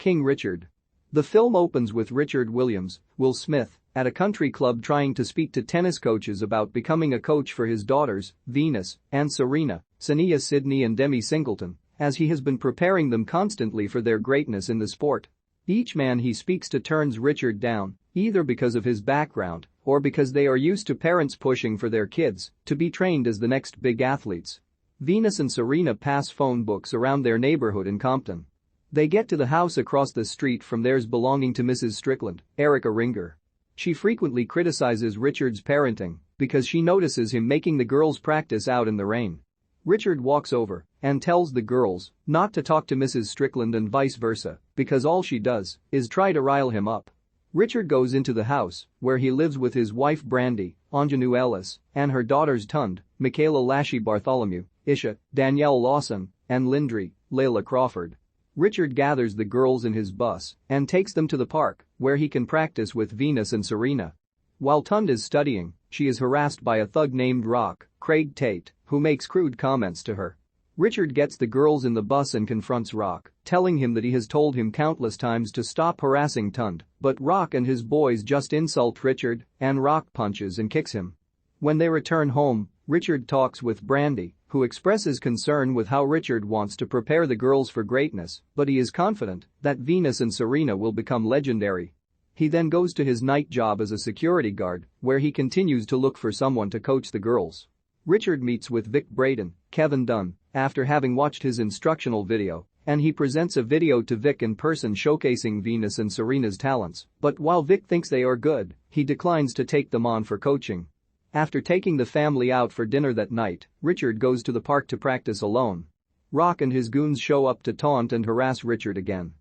King Richard. The film opens with Richard Williams, Will Smith, at a country club trying to speak to tennis coaches about becoming a coach for his daughters, Venus and Serena, Saniyya, Sidney and Demi Singleton, as he has been preparing them constantly for their greatness in the sport. Each man he speaks to turns Richard down, either because of his background or because they are used to parents pushing for their kids to be trained as the next big athletes. Venus and Serena pass phone books around their neighborhood in Compton. They get to the house across the street from theirs belonging to Mrs. Strickland, Erica Ringer. She frequently criticizes Richard's parenting because she notices him making the girls practice out in the rain. Richard walks over and tells the girls not to talk to Mrs. Strickland and vice versa because all she does is try to rile him up. Richard goes into the house where he lives with his wife Brandy, Aunjanue Ellis, and her daughters Tund, Michaela Lashy Bartholomew, Isha, Danielle Lawson, and Lindri, Layla Crawford. Richard gathers the girls in his bus and takes them to the park where he can practice with Venus and Serena. While Tund is studying, she is harassed by a thug named Rock, Craig Tate, who makes crude comments to her. Richard gets the girls in the bus and confronts Rock, telling him that he has told him countless times to stop harassing Tund, but Rock and his boys just insult Richard, and Rock punches and kicks him. When they return home, Richard talks with Brandy, who expresses concern with how Richard wants to prepare the girls for greatness, but he is confident that Venus and Serena will become legendary. He then goes to his night job as a security guard, where he continues to look for someone to coach the girls. Richard meets with Vic Braden, Kevin Dunn, after having watched his instructional video, and he presents a video to Vic in person showcasing Venus and Serena's talents, but while Vic thinks they are good, he declines to take them on for coaching. After taking the family out for dinner that night, Richard goes to the park to practice alone. Rock and his goons show up to taunt and harass Richard again.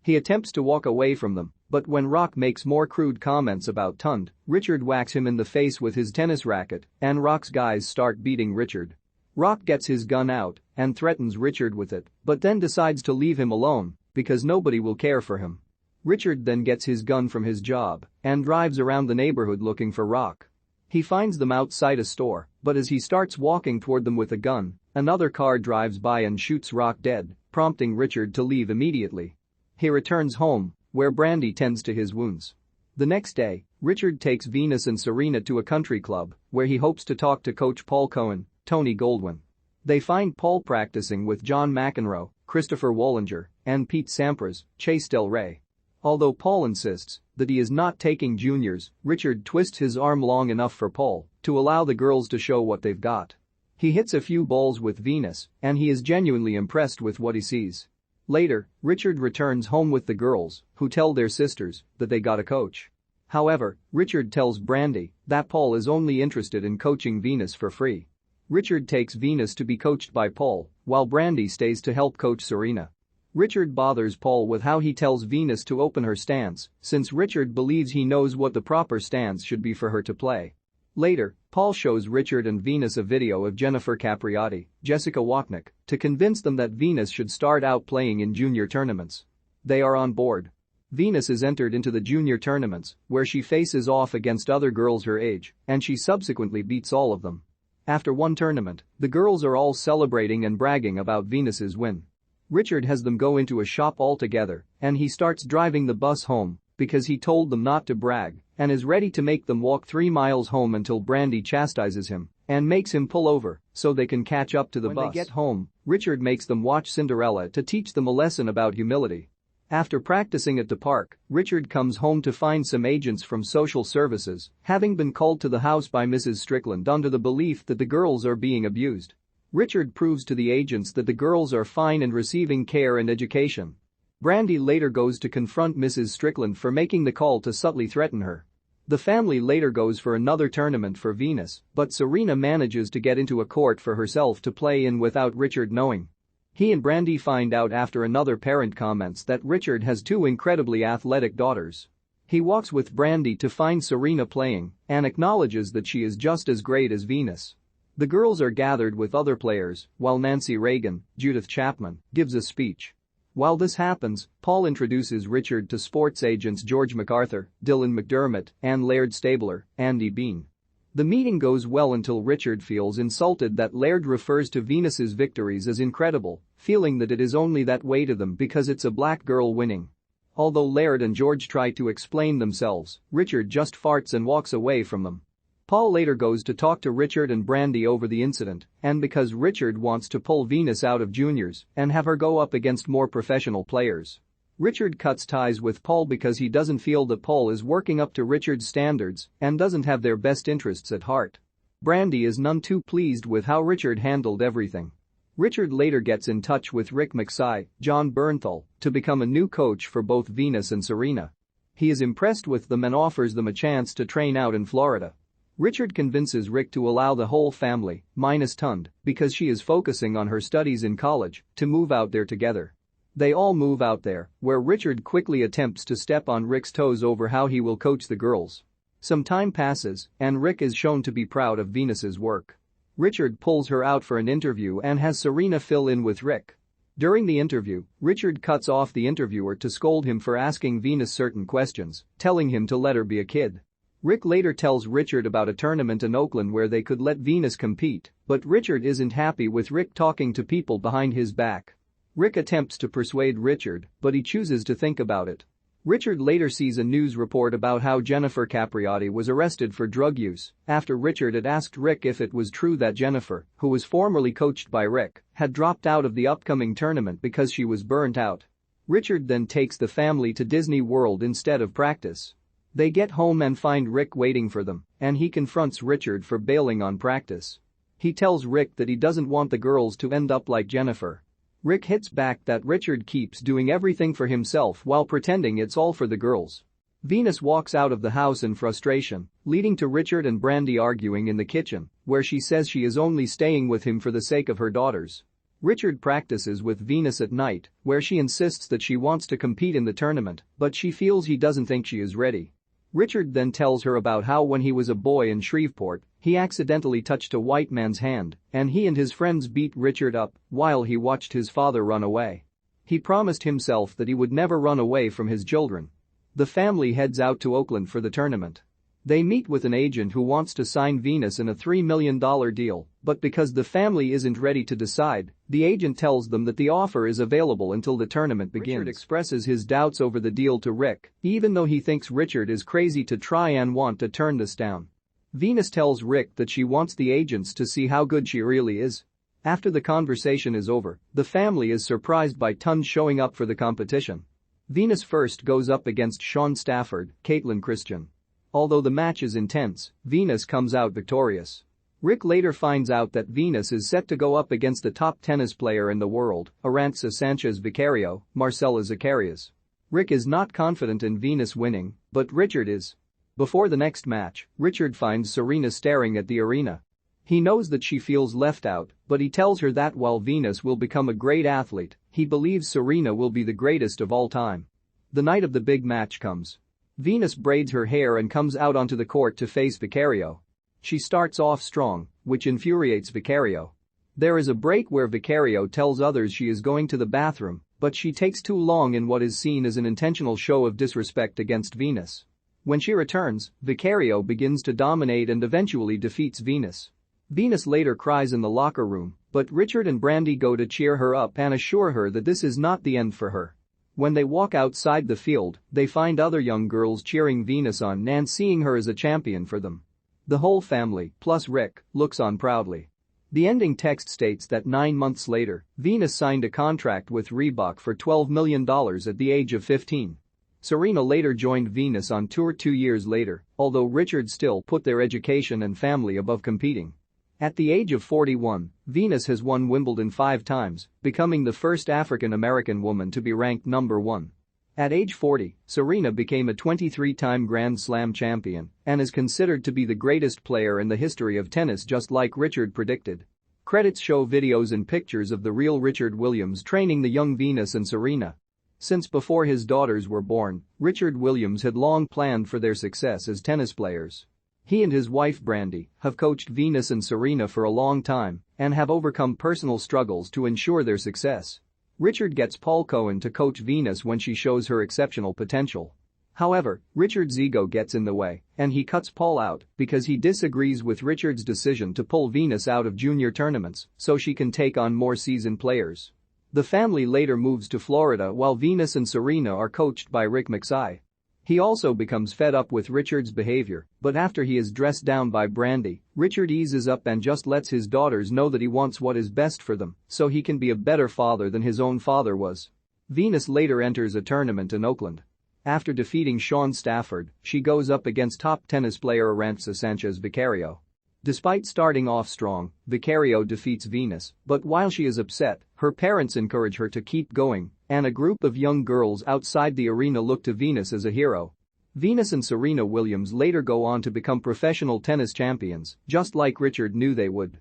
He attempts to walk away from them, but when Rock makes more crude comments about Tund, Richard whacks him in the face with his tennis racket, and Rock's guys start beating Richard. Rock gets his gun out and threatens Richard with it, but then decides to leave him alone because nobody will care for him. Richard then gets his gun from his job and drives around the neighborhood looking for Rock. He finds them outside a store, but as he starts walking toward them with a gun, another car drives by and shoots Rock dead, prompting Richard to leave immediately. He returns home, where Brandy tends to his wounds. The next day, Richard takes Venus and Serena to a country club, where he hopes to talk to Coach Paul Cohen, Tony Goldwyn. They find Paul practicing with John McEnroe, Christopher Wallinger, and Pete Sampras, Chase Del Rey. Although Paul insists that he is not taking juniors, Richard twists his arm long enough for Paul to allow the girls to show what they've got. He hits a few balls with Venus, and he is genuinely impressed with what he sees. Later, Richard returns home with the girls, who tell their sisters that they got a coach. However, Richard tells Brandy that Paul is only interested in coaching Venus for free. Richard takes Venus to be coached by Paul, while Brandy stays to help coach Serena. Richard bothers Paul with how he tells Venus to open her stance, since Richard believes he knows what the proper stance should be for her to play. Later, Paul shows Richard and Venus a video of Jennifer Capriati, Jessica Wapnick, to convince them that Venus should start out playing in junior tournaments. They are on board. Venus is entered into the junior tournaments, where she faces off against other girls her age, and she subsequently beats all of them. After one tournament, the girls are all celebrating and bragging about Venus's win. Richard has them go into a shop altogether, and he starts driving the bus home because he told them not to brag and is ready to make them walk 3 miles home until Brandy chastises him and makes him pull over so they can catch up to the bus. When they get home, Richard makes them watch Cinderella to teach them a lesson about humility. After practicing at the park, Richard comes home to find some agents from social services having been called to the house by Mrs. Strickland under the belief that the girls are being abused. Richard proves to the agents that the girls are fine and receiving care and education. Brandy later goes to confront Mrs. Strickland for making the call to subtly threaten her. The family later goes for another tournament for Venus, but Serena manages to get into a court for herself to play in without Richard knowing. He and Brandy find out after another parent comments that Richard has 2 incredibly athletic daughters. He walks with Brandy to find Serena playing and acknowledges that she is just as great as Venus. The girls are gathered with other players while Nancy Reagan, Judith Chapman, gives a speech. While this happens, Paul introduces Richard to sports agents George MacArthur, Dylan McDermott, and Laird Stabler, Andy Bean. The meeting goes well until Richard feels insulted that Laird refers to Venus's victories as incredible, feeling that it is only that way to them because it's a black girl winning. Although Laird and George try to explain themselves, Richard just farts and walks away from them. Paul later goes to talk to Richard and Brandy over the incident, and because Richard wants to pull Venus out of juniors and have her go up against more professional players. Richard cuts ties with Paul because he doesn't feel that Paul is working up to Richard's standards and doesn't have their best interests at heart. Brandy is none too pleased with how Richard handled everything. Richard later gets in touch with Rick McSay, John Bernthal, to become a new coach for both Venus and Serena. He is impressed with them and offers them a chance to train out in Florida. Richard convinces Rick to allow the whole family, minus Tund, because she is focusing on her studies in college, to move out there together. They all move out there, where Richard quickly attempts to step on Rick's toes over how he will coach the girls. Some time passes, and Rick is shown to be proud of Venus's work. Richard pulls her out for an interview and has Serena fill in with Rick. During the interview, Richard cuts off the interviewer to scold him for asking Venus certain questions, telling him to let her be a kid. Rick later tells Richard about a tournament in Oakland where they could let Venus compete, but Richard isn't happy with Rick talking to people behind his back. Rick attempts to persuade Richard, but he chooses to think about it. Richard later sees a news report about how Jennifer Capriati was arrested for drug use after Richard had asked Rick if it was true that Jennifer, who was formerly coached by Rick, had dropped out of the upcoming tournament because she was burnt out. Richard then takes the family to Disney World instead of practice. They get home and find Rick waiting for them, and he confronts Richard for bailing on practice. He tells Rick that he doesn't want the girls to end up like Jennifer. Rick hits back that Richard keeps doing everything for himself while pretending it's all for the girls. Venus walks out of the house in frustration, leading to Richard and Brandy arguing in the kitchen, where she says she is only staying with him for the sake of her daughters. Richard practices with Venus at night, where she insists that she wants to compete in the tournament, but she feels he doesn't think she is ready. Richard then tells her about how when he was a boy in Shreveport, he accidentally touched a white man's hand, and he and his friends beat Richard up while he watched his father run away. He promised himself that he would never run away from his children. The family heads out to Oakland for the tournament. They meet with an agent who wants to sign Venus in a $3 million deal, but because the family isn't ready to decide, the agent tells them that the offer is available until the tournament begins. Richard expresses his doubts over the deal to Rick, even though he thinks Richard is crazy to try and want to turn this down. Venus tells Rick that she wants the agents to see how good she really is. After the conversation is over, the family is surprised by Tund showing up for the competition. Venus first goes up against Sean Stafford, Caitlin Christian. Although the match is intense, Venus comes out victorious. Rick later finds out that Venus is set to go up against the top tennis player in the world, Arantxa Sanchez Vicario, Marcela Zacharias. Rick is not confident in Venus winning, but Richard is. Before the next match, Richard finds Serena staring at the arena. He knows that she feels left out, but he tells her that while Venus will become a great athlete, he believes Serena will be the greatest of all time. The night of the big match comes. Venus braids her hair and comes out onto the court to face Vicario. She starts off strong, which infuriates Vicario. There is a break where Vicario tells others she is going to the bathroom, but she takes too long in what is seen as an intentional show of disrespect against Venus. When she returns, Vicario begins to dominate and eventually defeats Venus. Venus later cries in the locker room, but Richard and Brandy go to cheer her up and assure her that this is not the end for her. When they walk outside the field, they find other young girls cheering Venus on and seeing her as a champion for them. The whole family, plus Rick, looks on proudly. The ending text states that 9 months later, Venus signed a contract with Reebok for $12 million at the age of 15. Serena later joined Venus on tour 2 years later, although Richard still put their education and family above competing. At the age of 41, Venus has won Wimbledon 5 times, becoming the first African-American woman to be ranked number 1. At age 40, Serena became a 23-time Grand Slam champion and is considered to be the greatest player in the history of tennis, just like Richard predicted. Credits show videos and pictures of the real Richard Williams training the young Venus and Serena. Since before his daughters were born, Richard Williams had long planned for their success as tennis players. He and his wife Brandy have coached Venus and Serena for a long time and have overcome personal struggles to ensure their success. Richard gets Paul Cohen to coach Venus when she shows her exceptional potential. However, Richard's ego gets in the way and he cuts Paul out because he disagrees with Richard's decision to pull Venus out of junior tournaments so she can take on more seasoned players. The family later moves to Florida while Venus and Serena are coached by Rick McSigh. He also becomes fed up with Richard's behavior, but after he is dressed down by Brandy, Richard eases up and just lets his daughters know that he wants what is best for them so he can be a better father than his own father was. Venus later enters a tournament in Oakland. After defeating Sean Stafford, she goes up against top tennis player Arantxa Sanchez Vicario. Despite starting off strong, Vicario defeats Venus, but while she is upset, her parents encourage her to keep going, and a group of young girls outside the arena look to Venus as a hero. Venus and Serena Williams later go on to become professional tennis champions, just like Richard knew they would.